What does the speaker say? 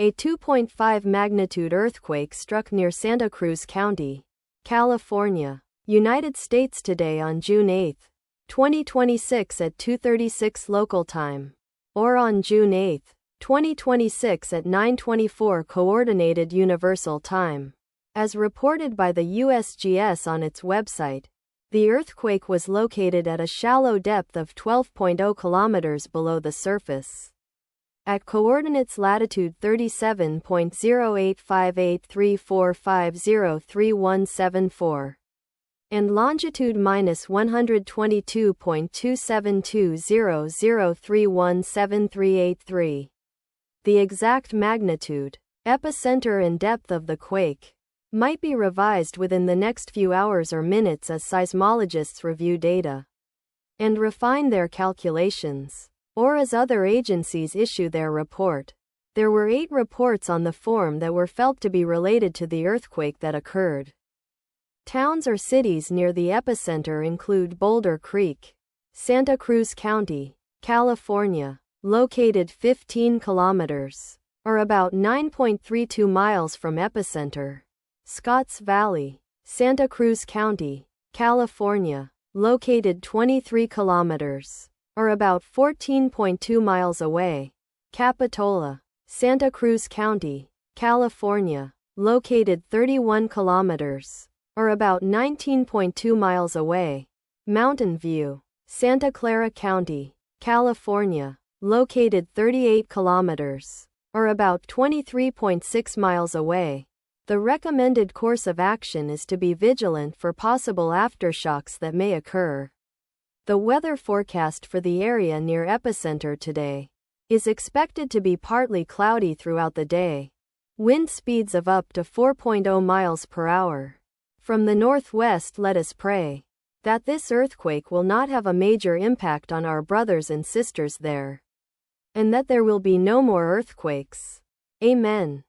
A 2.5 magnitude earthquake struck near Santa Cruz County, California, United States today on June 8, 2026 at 2:36 local time, or on June 8, 2026 at 9:24 Coordinated Universal Time. As reported by the USGS on its website, the earthquake was located at a shallow depth of 12.0 kilometers below the surface. At coordinates latitude 37.085834503174 and longitude -122.27200317383. The exact magnitude, epicenter and depth of the quake might be revised within the next few hours or minutes as seismologists review data and refine their calculations, or as other agencies issue their report. There were 8 reports on the form that were felt to be related to the earthquake that occurred. Towns or cities near the epicenter include Boulder Creek, Santa Cruz County, California, located 15 kilometers, or about 9.32 miles from epicenter. Scotts Valley, Santa Cruz County, California, located 23 kilometers, or about 14.2 miles away. Capitola, Santa Cruz County, California, located 31 kilometers, or about 19.2 miles away. Mountain View, Santa Clara County, California, located 38 kilometers, or about 23.6 miles away. The recommended course of action is to be vigilant for possible aftershocks that may occur. The weather forecast for the area near epicenter today is expected to be partly cloudy throughout the day. Wind speeds of up to 4.0 miles per hour. From the northwest, let us pray that this earthquake will not have a major impact on our brothers and sisters there, and that there will be no more earthquakes. Amen.